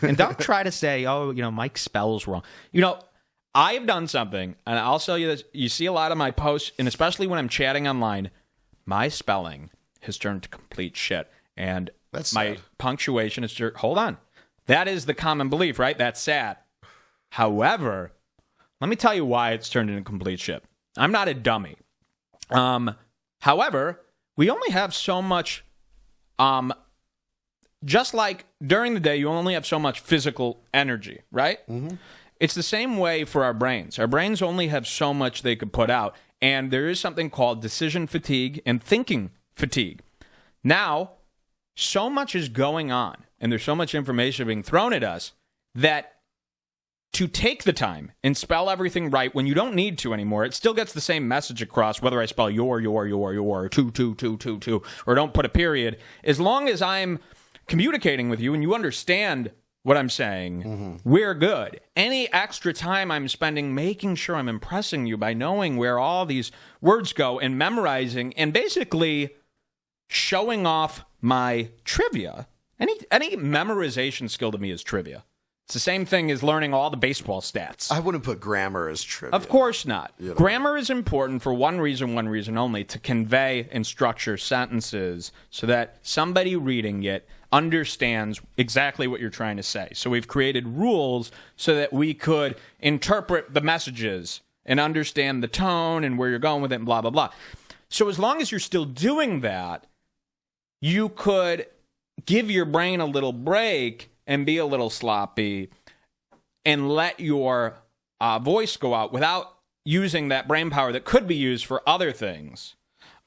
And don't try to say, oh, Mike spells wrong. I have done something, and I'll tell you this. You see a lot of my posts, and especially when I'm chatting online, my spelling has turned to complete shit. And That's my sad. punctuation is... Hold on. That is the common belief, right? That's sad. However, let me tell you why it's turned into complete shit. I'm not a dummy. However, we only have so much... just like during the day, you only have so much physical energy, right? Mm-hmm. It's the same way for our brains. Our brains only have so much they could put out. And there is something called decision fatigue and thinking fatigue. Now, so much is going on, and there's so much information being thrown at us that to take the time and spell everything right when you don't need to anymore, it still gets the same message across, whether I spell your, or two, or don't put a period. As long as I'm communicating with you and you understand what I'm saying, we're good. Any extra time I'm spending making sure I'm impressing you by knowing where all these words go and memorizing and basically showing off my trivia. Any memorization skill to me is trivia. It's the same thing as learning all the baseball stats. I wouldn't put grammar as trivia. Of course not. Grammar is important for one reason only, to convey and structure sentences so that somebody reading it understands exactly what you're trying to say. So we've created rules so that we could interpret the messages and understand the tone and where you're going with it and blah, blah, blah. So as long as you're still doing that, you could give your brain a little break and be a little sloppy and let your voice go out without using that brain power that could be used for other things.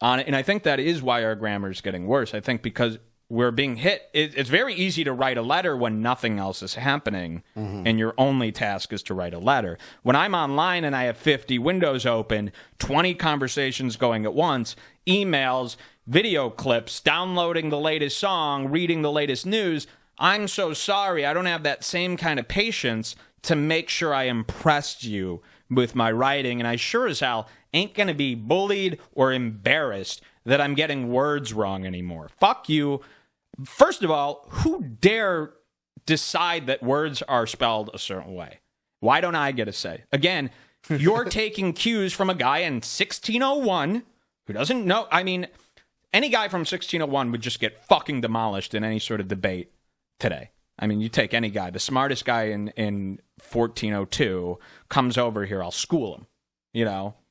And I think that is why our grammar is getting worse. I think because we're being hit. It's very easy to write a letter when nothing else is happening, and your only task is to write a letter. When I'm online and I have 50 windows open, 20 conversations going at once, emails, video clips, downloading the latest song, reading the latest news, I'm so sorry. I don't have that same kind of patience to make sure I impressed you with my writing, and I sure as hell ain't going to be bullied or embarrassed that I'm getting words wrong anymore. Fuck you. First of all, who dare decide that words are spelled a certain way? Why don't I get a say? Again, you're taking cues from a guy in 1601 who doesn't know. I mean, any guy from 1601 would just get fucking demolished in any sort of debate today. I mean, you take any guy, the smartest guy in 1402 comes over here, I'll school him,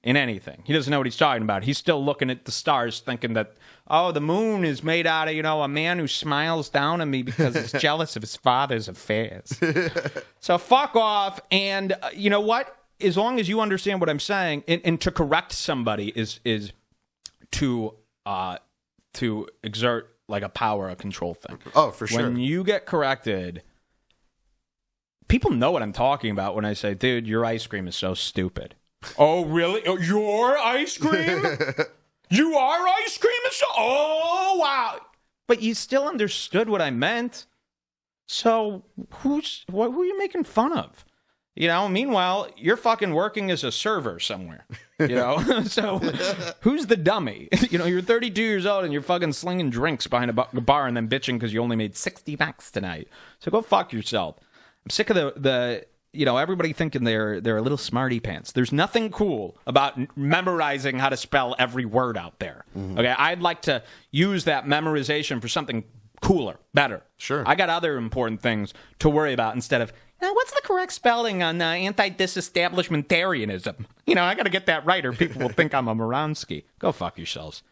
in anything. He doesn't know what he's talking about. He's still looking at the stars thinking that, oh, the moon is made out of, a man who smiles down at me because he's jealous of his father's affairs. So fuck off. And you know what? As long as you understand what I'm saying, and to correct somebody is to exert like a power, a control thing. Oh, for sure. When you get corrected, people know what I'm talking about when I say, dude, your ice cream is so stupid. Oh, really? Oh, your ice cream? You are ice cream? Oh, wow. But you still understood what I meant. So who are you making fun of? Meanwhile, you're fucking working as a server somewhere. So who's the dummy? You're 32 years old and you're fucking slinging drinks behind a bar and then bitching because you only made $60 tonight. So go fuck yourself. I'm sick of the everybody thinking they're a little smarty pants. There's nothing cool about memorizing how to spell every word out there. Mm-hmm. Okay, I'd like to use that memorization for something cooler, better. Sure. I got other important things to worry about instead of, what's the correct spelling on anti-disestablishmentarianism? I got to get that right or people will think I'm a Moransky. Go fuck yourselves.